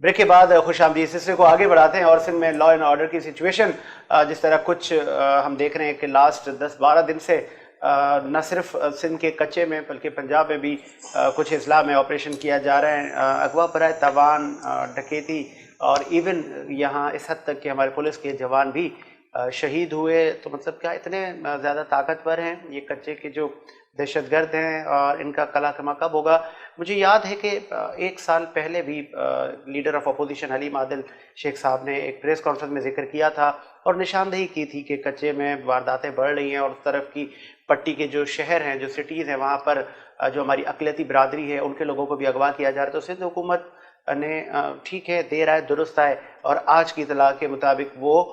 Break کے بعد خوش آمدید سلسلے کو آگے بڑھاتے ہیں اور سندھ میں لا اینڈ آرڈر کی سچویشن جس طرح کچھ ہم دیکھ رہے ہیں کہ لاسٹ 10-12 دن سے نہ صرف سندھ کے کچے میں بلکہ پنجاب میں بھی کچھ اضلاع میں آپریشن کیا جا رہا ہے، اغوا برائے تاوان، ڈکیتی، اور ایون یہاں اس حد تک کہ ہمارے پولیس کے جوان بھی شہید ہوئے۔ تو مطلب کیا اتنے زیادہ طاقتور ہیں یہ کچے کے جو دہشت گرد ہیں، اور ان کا کلا کما کب ہوگا؟ مجھے یاد ہے کہ 1 سال پہلے بھی leader of opposition Haleem Adil Sheikh صاحب نے ایک پریس کانفرنس میں ذکر کیا تھا اور نشاندہی کی تھی کہ کچے میں وارداتیں بڑھ رہی ہیں، اور اس طرف کی پٹی کے جو شہر ہیں، جو سٹیز ہیں، وہاں پر جو ہماری اقلیتی برادری ہے ان کے لوگوں کو بھی اغوا کیا جا رہا ہے۔ تو سندھ حکومت نے ٹھیک ہے، دیر آئے درست آئے، اور آج کی اطلاع کے مطابق وہ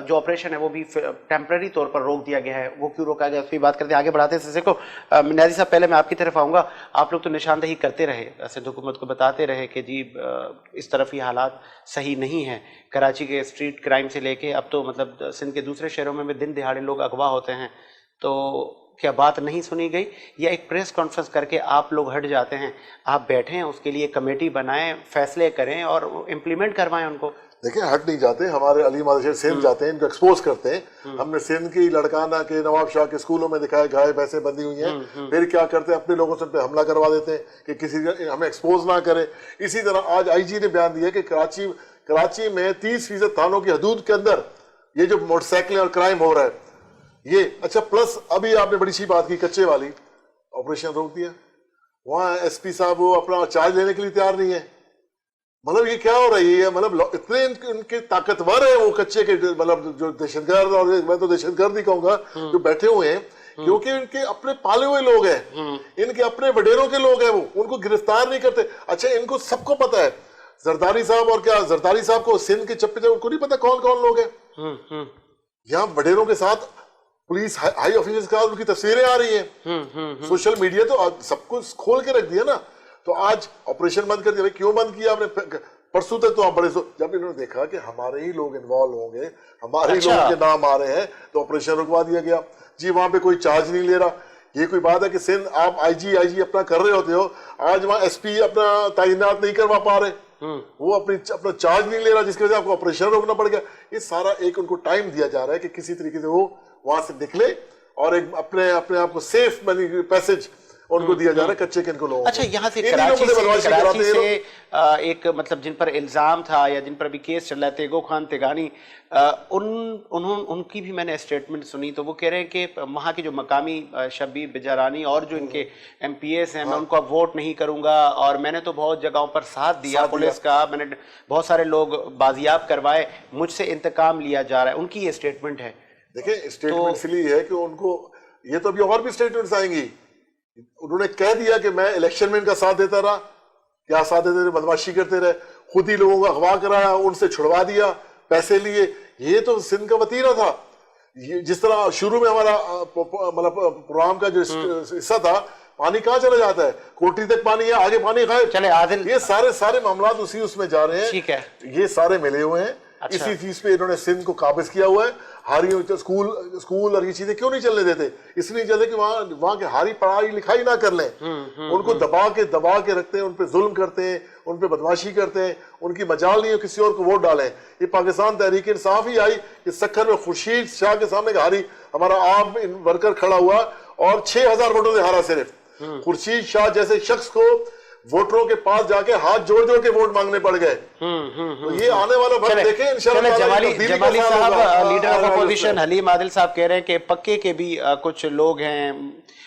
جو آپریشن ہے وہ بھی ٹیمپرری طور پر روک دیا گیا ہے۔ وہ کیوں روکا گیا اس کی بات کرتے ہیں، آگے بڑھاتے ہیں سلسلے کو۔ نیازی صاحب، پہلے میں آپ کی طرف آؤں گا۔ آپ لوگ تو نشاندہی کرتے رہے، سندھ حکومت کو بتاتے رہے کہ جی اس طرف یہ حالات صحیح نہیں ہیں، کراچی کے اسٹریٹ کرائم سے لے کے اب تو مطلب سندھ کے دوسرے شہروں میں بھی دن دہاڑے لوگ اغوا ہوتے ہیں، تو کیا بات نہیں سنی گئی، یا ایک پریس کانفرنس کر کے آپ لوگ ہٹ جاتے ہیں؟ آپ بیٹھیں، اس کے لیے کمیٹی بنائیں، فیصلے کریں اور امپلیمنٹ کروائیں ان کو۔ دیکھیں، ہٹ نہیں جاتے، ہمارے علیم عادل سندھ جاتے ہیں، ان کو ایکسپوز کرتے ہیں۔ ہم نے سندھ کی لڑکانہ کے نواب شاہ کے اسکولوں میں دکھائے گائے بھینسیں بندھی ہوئی ہیں، پھر کیا کرتے ہیں اپنے لوگوں سے پہ حملہ کروا دیتے ہیں کہ کسی ہمیں ایکسپوز نہ کرے۔ اسی طرح آج آئی جی نے بیان دیا کہ کراچی میں 30% تھانوں کی حدود کے اندر یہ جو موٹر سائیکلیں اور کرائم ہو رہا ہے یہ اچھا، پلس ابھی آپ نے بڑی سی بات کی کچے والی، آپریشن روک دیا، وہاں ایس پی صاحب وہ اپنا چارج لینے کے لیے تیار نہیں ہے۔ مطلب یہ کیا ہو رہی ہے؟ مطلب اتنے ان کے طاقتور ہیں وہ کچے کے، مطلب جو دہشت گرد، اور میں تو دہشت گرد ہی کہوں گا، جو بیٹھے ہوئے ہیں، کیونکہ ان کے اپنے پالے ہوئے لوگ ہیں، ان کے اپنے وڈیروں کے لوگ ہیں، وہ ان کو گرفتار نہیں کرتے۔ اچھا، ان کو سب کو پتا ہے، زرداری صاحب، اور کیا زرداری صاحب کو سندھ کے چپے ان کو نہیں پتا کون کون لوگ ہیں؟ یہاں وڈیروں کے ساتھ پولیس ہائی آفیسرز کا ان کی تصویریں آ رہی ہیں، سوشل میڈیا تو سب کچھ کھول کے رکھ دیا نا۔ تو آج آپریشن بند کر دیا۔ کیوں بند کیا آپ نے؟ پرسوں تک تو آپ بڑے جب انہوں نے دیکھا کہ ہمارے ہی لوگ انوالو ہوں گے، ہمارے ہی لوگوں کے نام آ رہے ہیں، تو آپریشن رکوا دیا گیا۔ جی وہاں پہ کوئی چارج نہیں لے رہا۔ یہ کوئی بات ہے کہ سندھ آپ آئی جی اپنا کر رہے ہوتے ہو، آج وہاں ایس پی اپنا تعینات نہیں کروا پا رہے، وہ اپنا چارج نہیں لے رہا، جس کی وجہ سے آپ کو آپریشن روکنا پڑ گیا۔ یہ سارا ایک ان کو ٹائم دیا جا رہا ہے کہ کسی طریقے سے وہ وہاں سے نکلے، اور ایک اپنے آپ کو سیف پیسج ان کو دیا جا رہا ہے کچے کے ان کو لوگوں۔ اچھا، یہاں سے کراچی سے ایک مطلب جن پر الزام تھا یا جن پر ابھی کیس چل رہا ہے، تیگو خان تیگانی، ان کی بھی میں نے اسٹیٹمنٹ سنی، تو وہ کہہ رہے ہیں کہ وہاں کی جو مقامی شبیر بجارانی اور جو ان کے ایم پی ایس ہیں، میں ان کو اب ووٹ نہیں کروں گا، اور میں نے تو بہت جگہوں پر ساتھ دیا پولیس کا، میں نے بہت سارے لوگ بازیاب کروائے، مجھ سے انتقام لیا جا رہا ہے۔ ان کی یہ اسٹیٹمنٹ ہے۔ دیکھیں، اسٹیٹمنٹ اس لیے ہے کہ ان کو یہ تو ابھی اور بھی اسٹیٹمنٹس آئیں گی۔ انہوں نے کہہ دیا کہ میں الیکشن میں ان کا ساتھ دیتا رہا، کیا ساتھ دیتے رہے؟ بدماشی کرتے رہے، خود ہی لوگوں کا اغوا کرایا، ان سے چھڑوا دیا، پیسے لیے۔ یہ تو سندھ کا وتیرہ تھا۔ جس طرح شروع میں ہمارا مطلب پروگرام کا جو حصہ تھا، پانی کہاں چلا جاتا ہے؟ کوٹھی تک پانی ہے، آگے پانی غائب۔ چلے عادل، یہ سارے معاملات اسی اس میں جا رہے ہیں۔ ٹھیک ہے، یہ سارے ملے ہوئے ہیں۔ اسی چیز پہ انہوں نے سندھ کو قابض کیا ہوا ہے۔ ہاری اسکول اور یہ چیزیں کیوں نہیں چلنے دیتے؟ اس لیے چلتے کہ وہاں کے ہاری پڑھائی لکھائی نہ کر لیں، ان کو دبا کے رکھتے ہیں، ان پہ ظلم کرتے ہیں، ان پہ بدماشی کرتے ہیں، ان کی مجال نہیں ہے کسی اور کو ووٹ ڈالیں۔ یہ پاکستان تحریک انصاف ہی آئی کہ سکھر میں خورشید شاہ کے سامنے ہاری ہمارا عام ورکر کھڑا ہوا اور 6000 ووٹوں سے ہارا صرف۔ خورشید شاہ جیسے شخص کو ووٹروں کے پاس جا کے ہاتھ جوڑ کے ووٹ مانگنے پڑ گئے۔ تو یہ آنے والا وقت دیکھیں انشاءاللہ۔ جمالی صاحب، leader of opposition Haleem Adil صاحب کہہ رہے ہیں کہ پکے کے بھی کچھ لوگ ہیں،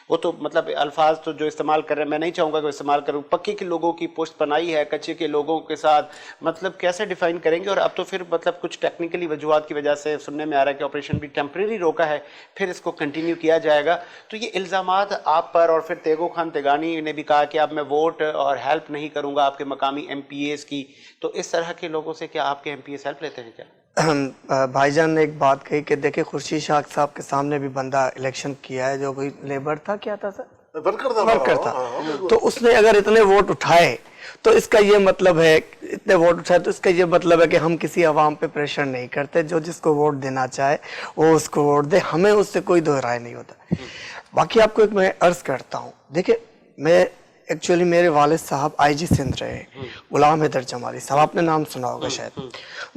وہ تو مطلب الفاظ تو جو استعمال کر رہے ہیں میں نہیں چاہوں گا کہ استعمال کروں، پکے کے لوگوں کی پشت پناہی ہے کچے کے لوگوں کے ساتھ، مطلب کیسے ڈیفائن کریں گے؟ اور اب تو پھر مطلب کچھ ٹیکنیکلی وجوہات کی وجہ سے سننے میں آ رہا ہے کہ آپریشن بھی ٹیمپریری روکا ہے، پھر اس کو کنٹینیو کیا جائے گا۔ تو یہ الزامات آپ پر، اور پھر تیگو خان تیگانی نے بھی کہا کہ اب میں ووٹ اور ہیلپ نہیں کروں گا آپ کے مقامی ایم پی ایس کی، تو اس طرح کے لوگوں سے کیا آپ کے ایم پی ایس ہیلپ لیتے ہیں کیا؟ بھائی جان نے ایک بات کہی کہ دیکھیں خورشید شاہ صاحب کے سامنے بھی بندہ الیکشن کیا ہے، جو کوئی لیبر تھا، کیا تھا سر؟ ورکر تھا۔ تو اس نے اگر اتنے ووٹ اٹھائے تو اس کا یہ مطلب ہے، اتنے ووٹ اٹھائے تو اس کا یہ مطلب ہے کہ ہم کسی عوام پہ پریشر نہیں کرتے، جو جس کو ووٹ دینا چاہے وہ اس کو ووٹ دے، ہمیں اس سے کوئی دو رائے نہیں ہوتا۔ باقی آپ کو ایک میں عرض کرتا ہوں، دیکھیں میں ایکچولی میرے والد صاحب آئی جی سندھ رہے, غلام حیدر جمالی صاحب, آپ نے نام سنا ہوگا شاید.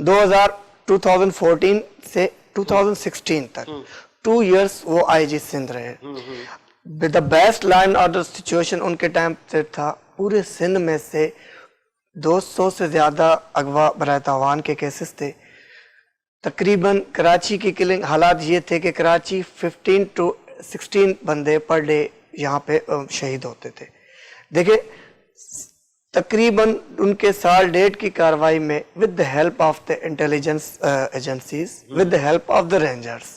2014 سے 2016 تک 2 years وہ آئی جی سندھ رہے. The best law and order situation in کے ٹائم سے تھا. پورے سندھ میں سے 200 سے زیادہ اغوا برائے تاوان کے کیسز تھے. تقریباً کراچی کی کلنگ حالات یہ تھے کہ کراچی 15 to 16 بندے پر ڈے یہاں پہ شہید ہوتے تھے. دیکھیں تقریباً ان کے سال ڈیٹ کی کاروائی میں with the help of the intelligence agencies, with the help of the rangers,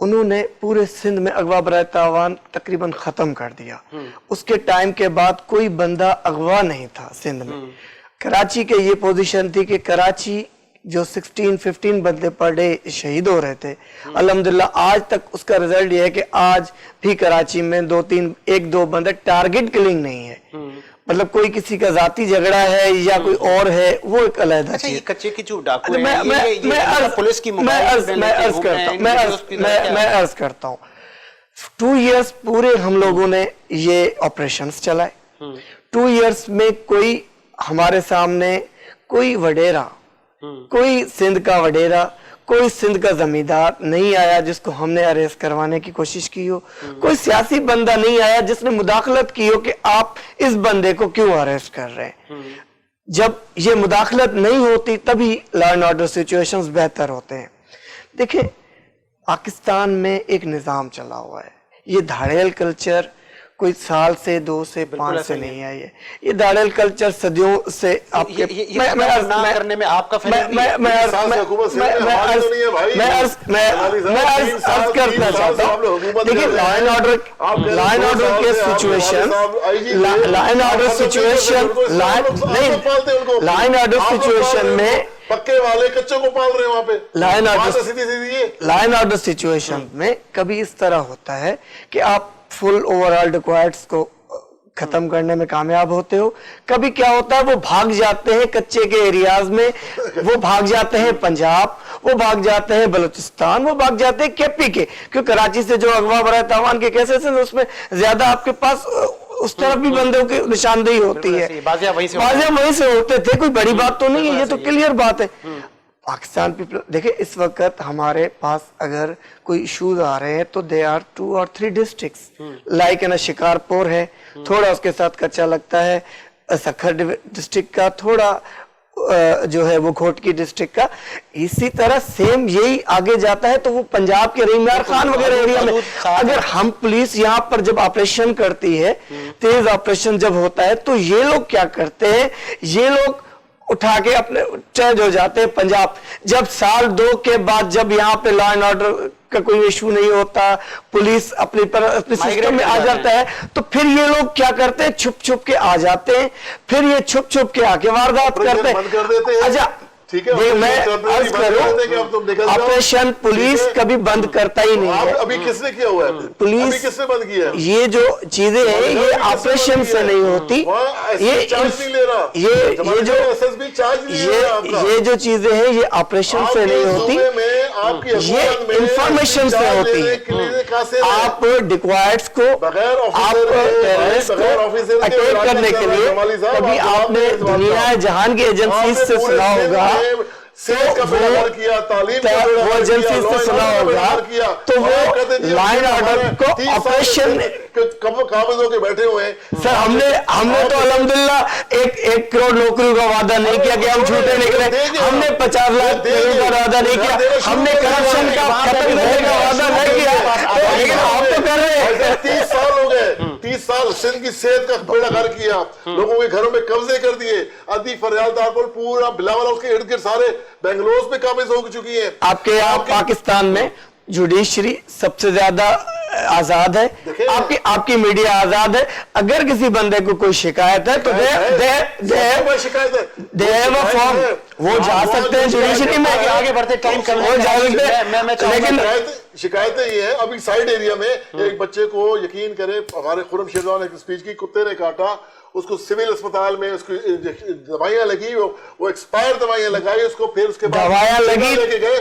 انہوں نے پورے سندھ میں اغوا برائے تاوان تقریباً ختم کر دیا. اس کے ٹائم کے بعد کوئی بندہ اغوا نہیں تھا سندھ میں. کراچی کے یہ پوزیشن تھی کہ کراچی جو 16-15 بندے پر ڈے شہید ہو رہے تھے, الحمدللہ آج تک اس کا رزلٹ یہ ہے کہ آج بھی کراچی میں 1-2 بندے ٹارگٹ کلنگ نہیں ہے. مطلب کوئی کسی کا ذاتی جھگڑا ہے یا کوئی اور ہے وہ ایک علیحدہ چیز. کچے کی جو ڈاکو ہیں میں پولیس کی عرض کرتا ہوں 2 years پورے ہم لوگوں نے یہ آپریشنز چلائے. 2 years میں کوئی ہمارے سامنے کوئی وڈیرا, کوئی سندھ کا وڈیرا, کوئی سندھ کا زمیندار نہیں آیا جس کو ہم نے اریسٹ کروانے کی کوشش کی ہو. کوئی سیاسی بندہ نہیں آیا جس نے مداخلت کی ہو کہ آپ اس بندے کو کیوں اریسٹ کر رہے ہیں. جب یہ مداخلت نہیں ہوتی تبھی لا اینڈ آرڈر سچویشنز بہتر ہوتے ہیں. دیکھیں پاکستان میں ایک نظام چلا ہوا ہے. یہ دھاڑیل کلچر کوئی سال سے 2 سے 5 سے نہیں آئی ہے. یہ دھاڑیل کلچر صدیوں سے آپ کے کرنے میں آپ کا میں عرض کرنا چاہتا ہوں. دیکھیے لا اینڈ آرڈر کے سچویشن میں پکے والے کچوں کو پال رہے ہیں وہاں پہ. لا اینڈ آرڈر سچویشن میں کبھی اس طرح ہوتا ہے کہ آپ فل اوور آل ڈیکوائرٹس کو ختم کرنے میں کامیاب ہوتے ہو. کبھی کیا ہوتا ہے وہ بھاگ جاتے ہیں کچے کے ایریاز میں, وہ بھاگ جاتے ہیں پنجاب, وہ بھاگ جاتے ہیں بلوچستان, وہ بھاگ جاتے ہیں کیپی کے. کیوں کراچی سے جو اغوا برائے تاوان کے کیسز ہیں اس میں زیادہ آپ کے پاس اس طرف بھی بندوں کی نشاندہی ہوتی ہے. بازیاں وہیں سے ہوتے تھے, کوئی بڑی بات تو نہیں ہے, یہ تو کلیئر بات ہے. پاکستان پیپل دیکھیں اس وقت ہمارے پاس اگر کوئی ایشوز آ رہے ہیں تو they are 2 or 3 districts like نا شکارپور ہے, تھوڑا اس کے ساتھ کچا لگتا ہے سکھر ڈسٹرکٹ کا, تھوڑا جو ہے وہ گھوٹکی ڈسٹرکٹ کا. اسی طرح سیم یہی آگے جاتا ہے تو وہ پنجاب کے ریمیار خان وغیرہ ایریا میں. اگر ہم پولیس یہاں پر جب آپریشن کرتی ہے, تیز آپریشن جب ہوتا ہے تو یہ لوگ کیا کرتے ہیں, یہ لوگ اٹھا کے اپنے چینج ہو جاتے ہیں پنجاب. جب 1-2 کے بعد جب یہاں پہ لا اینڈ آرڈر کا کوئی ایشو نہیں ہوتا, پولیس اپنی سسٹم میں آ جاتا ہے, تو پھر یہ لوگ کیا کرتے ہیں چھپ چھپ کے آ جاتے ہیں, پھر یہ چھپ چھپ کے آ کے واردات کرتے ہیں. اچھا میں عرض کروں آپریشن پولیس کبھی بند کرتا ہی نہیں ہے. ابھی کس نے کیا ہوا ہے پولیس, کس نے بند کیا ہے؟ یہ جو چیزیں ہیں یہ آپریشن سے نہیں ہوتی, یہ جو چیزیں ہیں یہ آپریشن سے نہیں ہوتی, یہ انفارمیشن سے ہوتی ہے. آپ ڈیکوائرٹس کو, آپ ٹیررسٹ کو اٹیک کرنے کے لیے کبھی آپ نے دنیا جہان کی ایجنسیز سے سنا ہوگا, وہ ایجنسیز سے سنا ہوگا, تو وہ لائن آرڈر کو آپریشن قابض ہو کے بیٹھے ہوئے ہیں. سر ہم نے تو الحمدللہ 1 کروڑ نوکریوں کا وعدہ نہیں کیا کہ ہم جھوٹے نکلے, ہم نے 50 لاکھ کا وعدہ نہیں کیا, ہم نے کرپشن کا ختم کرنے کا وعدہ نہیں کیا, لیکن آپ تو کر رہے ہیں. 30 سال ہو گئے, 30 سال سندھ کی صحت کا بیڑا غرق کیا, لوگوں کے گھروں میں قبضے کر دیے. ادی فریال دارپور پورا بلاول اس کے ارد گرد سارے بنگلور پہ قابض ہو چکی ہیں. آپ کے یہاں پاکستان میں جوڈیشری سب سے زیادہ آزاد ہے, آپ کی میڈیا آزاد ہے. اگر کسی بندے کو کوئی شکایت ہے تو فارم وہ جا سکتے ہیں جوڈیشری میں, آگے بڑھتے ٹائم کم وہ جا سکتے ہیں. لیکن شکایتیں یہ ہیں, ابھی سائیڈ ایریا میں ایک بچے کو یقین کرے ہمارے خرم شیروان ایک اسپیچ کی, کتے نے کاٹا, اس کو سول اسپتال میں اس کو دوائیاں لگی, وہ ایکسپائر دوائیاں لگائی اس کو, پھر اس کے بعد دوائیاں لگی لے کے گئے,